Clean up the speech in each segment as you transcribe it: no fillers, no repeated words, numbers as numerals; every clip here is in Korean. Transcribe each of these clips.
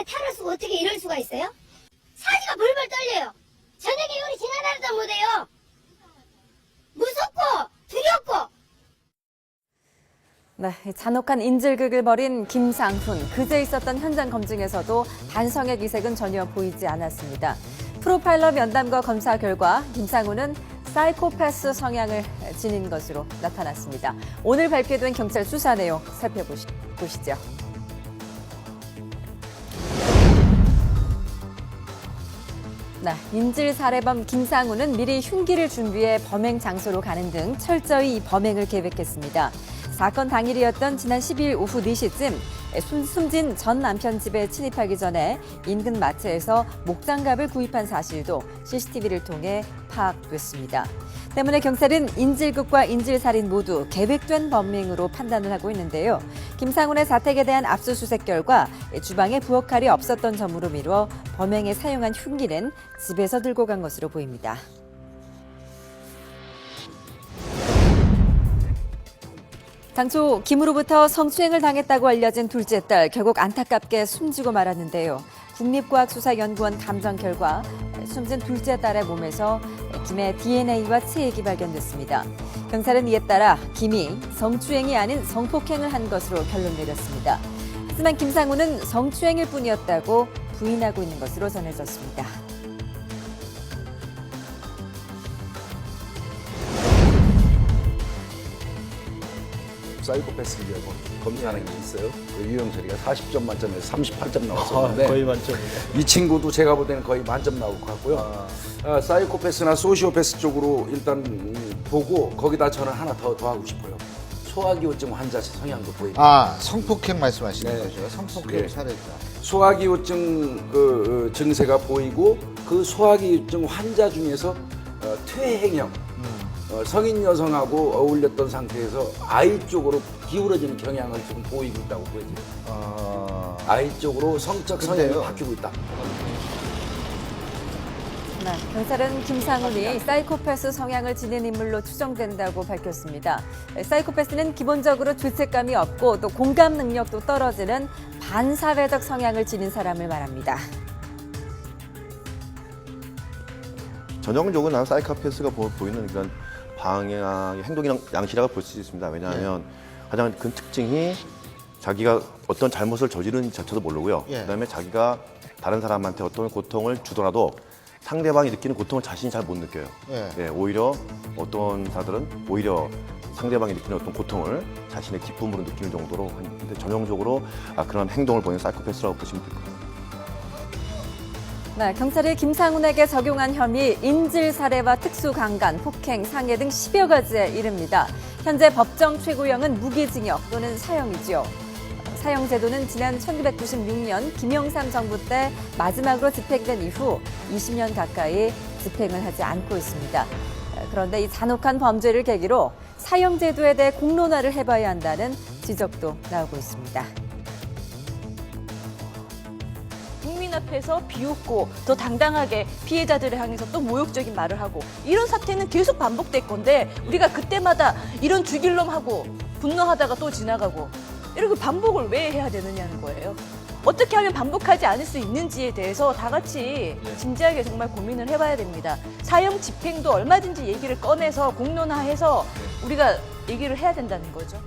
탈을 쓰고 어떻게 이럴 수가 있어요? 사지가 벌벌 떨려요. 저녁에 요리 지나다니도 못해요. 무섭고 두렵고. 네, 잔혹한 인질극을 벌인 김상훈. 그제 있었던 현장 검증에서도 반성의 기색은 전혀 보이지 않았습니다. 프로파일러 면담과 검사 결과 김상훈은 사이코패스 성향을 지닌 것으로 나타났습니다. 오늘 발표된 경찰 수사 내용 살펴보시죠. 네, 인질 살해범 김상훈은 미리 흉기를 준비해 범행 장소로 가는 등 철저히 범행을 계획했습니다. 사건 당일이었던 지난 12일 오후 4시쯤 숨진 전 남편 집에 침입하기 전에 인근 마트에서 목장갑을 구입한 사실도 CCTV를 통해 파악됐습니다. 때문에 경찰은 인질극과 인질살인 모두 계획된 범행으로 판단을 하고 있는데요. 김상훈의 자택에 대한 압수수색 결과 주방에 부엌칼이 없었던 점으로 미뤄 범행에 사용한 흉기는 집에서 들고 간 것으로 보입니다. 당초 김으로부터 성추행을 당했다고 알려진 둘째 딸, 결국 안타깝게 숨지고 말았는데요. 국립과학수사연구원 감정 결과 숨진 둘째 딸의 몸에서 김의 DNA와 체액이 발견됐습니다. 경찰은 이에 따라 김이 성추행이 아닌 성폭행을 한 것으로 결론 내렸습니다. 하지만 김상훈은 성추행일 뿐이었다고 부인하고 있는 것으로 전해졌습니다. 사이코패스를 검사하는 게 있어요. 그 유형처리가 40점 만점에서 38점 나왔었는데 거의 만점이네. 이 친구도 제가 볼 때는 거의 만점 나올 것 같고요. 사이코패스나 소시오패스 쪽으로 일단 보고 거기다 저는 하나 더하고 싶어요. 소아기호증 환자 성향도 보입니다. 아, 성폭행 말씀하시는 네. 거죠? 성폭행 네. 사례자. 소아기호증 증세가 보이고 그 소아기호증 환자 중에서 퇴행형 성인 여성하고 어울렸던 상태에서 아이 쪽으로 기울어지는 경향을 지금 보이고 있다고 보여져요. 아이 쪽으로 성적 성향이 근데요. 바뀌고 있다. 네, 경찰은 김상훈이 사이코패스 성향을 지닌 인물로 추정된다고 밝혔습니다. 사이코패스는 기본적으로 죄책감이 없고 또 공감 능력도 떨어지는 반사회적 성향을 지닌 사람을 말합니다. 전형적으로 나는 사이코패스가 보이는 그런 방향의 행동이랑 양식이라고 볼 수 있습니다. 왜냐하면 가장 큰 특징이 자기가 어떤 잘못을 저지른 자체도 모르고요. 예. 그다음에 자기가 다른 사람한테 어떤 고통을 주더라도 상대방이 느끼는 고통을 자신이 잘 못 느껴요. 예. 예, 오히려 어떤 사들은 오히려 상대방이 느끼는 어떤 고통을 자신의 기쁨으로 느끼는 정도로 근데 전형적으로 그런 행동을 보이는 사이코패스라고 보시면 될 것 같습니다. 네, 경찰이 김상훈에게 적용한 혐의 인질 살해와 특수강간, 폭행, 상해 등 10여 가지에 이릅니다. 현재 법정 최고형은 무기징역 또는 사형이지요. 사형 제도는 지난 1996년 김영삼 정부 때 마지막으로 집행된 이후 20년 가까이 집행을 하지 않고 있습니다. 그런데 이 잔혹한 범죄를 계기로 사형 제도에 대해 공론화를 해봐야 한다는 지적도 나오고 있습니다. 국민 앞에서 비웃고 더 당당하게 피해자들을 향해서 또 모욕적인 말을 하고 이런 사태는 계속 반복될 건데 우리가 그때마다 이런 죽일 놈 하고 분노하다가 또 지나가고 이렇게 반복을 왜 해야 되느냐는 거예요. 어떻게 하면 반복하지 않을 수 있는지에 대해서 다 같이 진지하게 정말 고민을 해봐야 됩니다. 사형 집행도 얼마든지 얘기를 꺼내서 공론화해서 우리가 얘기를 해야 된다는 거죠.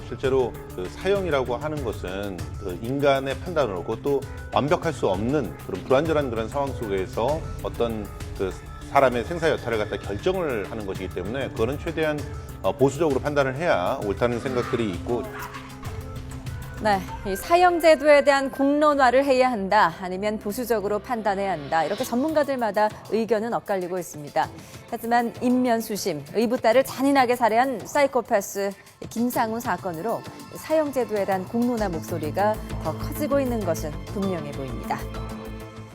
실제로 그 사형이라고 하는 것은 그 인간의 판단으로고 또 완벽할 수 없는 그런 불완전한 그런 상황 속에서 어떤 그 사람의 생사 여탈을 갖다 결정을 하는 것이기 때문에 그거는 최대한 보수적으로 판단을 해야 옳다는 생각들이 있고. 네, 이 사형 제도에 대한 공론화를 해야 한다, 아니면 보수적으로 판단해야 한다. 이렇게 전문가들마다 의견은 엇갈리고 있습니다. 하지만 인면수심, 의붓 딸을 잔인하게 살해한 사이코패스 김상훈 사건으로 사형 제도에 대한 공론화 목소리가 더 커지고 있는 것은 분명해 보입니다.